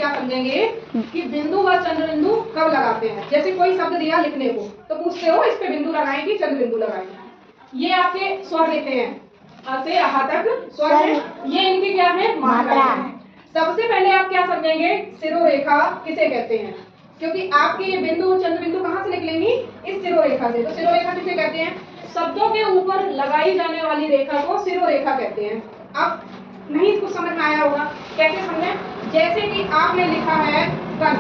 क्या समझेंगे कि बिंदु व चंद्र बिंदु कब लगाते हैं। जैसे कोई शब्द दिया लिखने को तो पूछते हो इस पे बिंदु लगाएं कि चंद्र बिंदु लगाएं। ये आपके स्वर लिखे हैं, अ से अहा तक स्वर है, ये इनकी क्या है मात्रा है। सबसे पहले आप क्या समझेंगे सिरोरेखा किसे कहते हैं, क्योंकि आपके ये बिंदु चंद्र बिंदु कहाँ से निकलेंगी, इस सिरोरेखा से। तो सिरोरेखा किसे कहते हैं, शब्दों के ऊपर लगाई जाने वाली रेखा को सिरोरेखा कहते हैं। अब नहीं कुछ समझ में आया होगा, कैसे समझे, जैसे कि आपने लिखा है कन,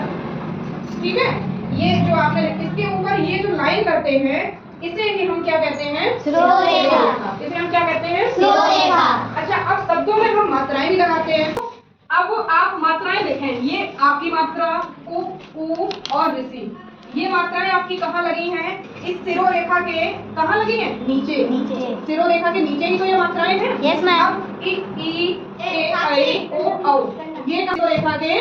ठीक है, ये जो आपने इसके ऊपर ये जो लाइन करते हैं इसे ही हम क्या कहते हैं सिरोरेखा। इसे हम क्या कहते हैं सिरोरेखा। अच्छा, अब शब्दों में हम मात्राएं भी लगाते हैं। अब आप मात्राएं देखें, ये आपकी मात्रा उ और ऋषि, ये मात्राएं आपकी कहाँ लगी हैं, इस सिरोरेखा के कहाँ लगी हैं, नीचे। सिरोरेखा के नीचे ही तो ये मात्राएं हैं। Yes ma'am. अब ई ए आई ओ औ ये सिरोरेखा के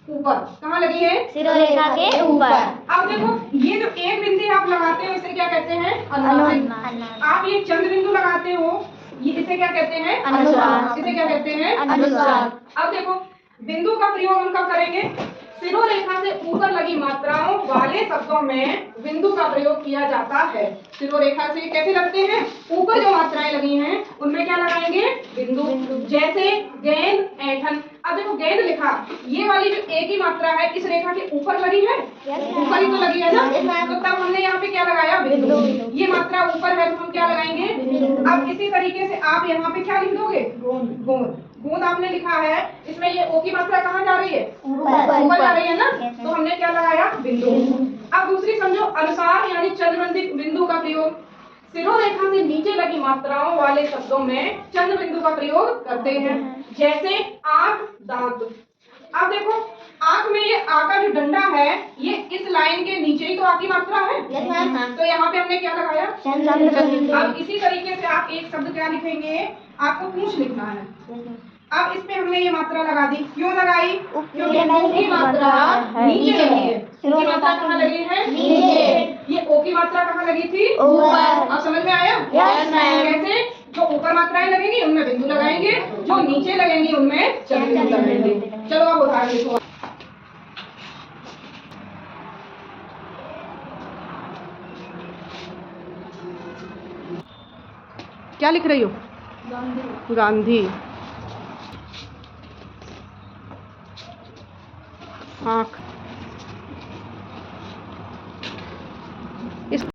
ऊपर कहाँ लगी है, सिरोरेखा के ऊपर। अब देखो ये जो एक बिंदु आप लगाते हो इसे क्या कहते हैं अनुनाद। आप ये चंद्र बिंदु लगाते हो ये इसे क्या कहते हैं अनुस्वार। इसे क्या कहते हैं अनुस्वार। अब देखो बिंदु का प्रयोग हम कब करेंगे, सिरोरेखा से ऊपर लगी मात्राओं वाले शब्दों में बिंदु का प्रयोग किया जाता है। सिरोरेखा से कैसे लगते हैं, ऊपर जो मात्राएं लगी हैं उनमें क्या लगाएंगे बिंदु। जैसे गेंद ऐंठन, अब देखो गेंद लिखा, ये वाली जो एक ही मात्रा है इस रेखा के ऊपर लगी है, ऊपर ही तो लगी है ना, तो तब हमने यहाँ पे क्या लगाया बिंदु। ये मात्रा ऊपर है तो हम क्या लगाएंगे। अब इसी तरीके से आप यहाँ पे क्या लिख दोगे गोंद। गोंद आपने लिखा है, इसमें ये ओ की मात्रा कहाँ जा रही है, ऊपर जा रही है ना, तो हमने क्या लगाया बिंदु। अब दूसरी समझो अनुसार यानी चंद्र बिंदु का प्रयोग सिरोरेखा से नीचे लगी मात्राओं वाले शब्दों में चंद्र बिंदु का प्रयोग करते हैं। जैसे आंख दांत, अब देखो आंख में ये आ का जो डंडा है ये इस लाइन के नीचे ही तो आ की मात्रा है। तो यहाँ पे हमने क्या लगाया चंद्र। अब इसी तरीके से आप एक शब्द क्या लिखेंगे, आपको पूंछ लिखना है। अब इस पे हमने ये मात्रा लगा दी, क्यों लगाई, क्योंकि ओ की मात्रा नीचे लगी है, ओ की मात्रा कहाँ लगी है नीचे, ये ओ की मात्रा कहाँ लगी थी ऊपर। अब समझ में आया कैसे, जो ऊपर मात्राएं लगेंगी उनमें बिंदु लगाएंगे, जो नीचे लगेंगी उनमें चंद्र बिंदु लगाएंगे। चलो अब उदाहरण लिखो। क्या लिख रही हो, गांधी। आँख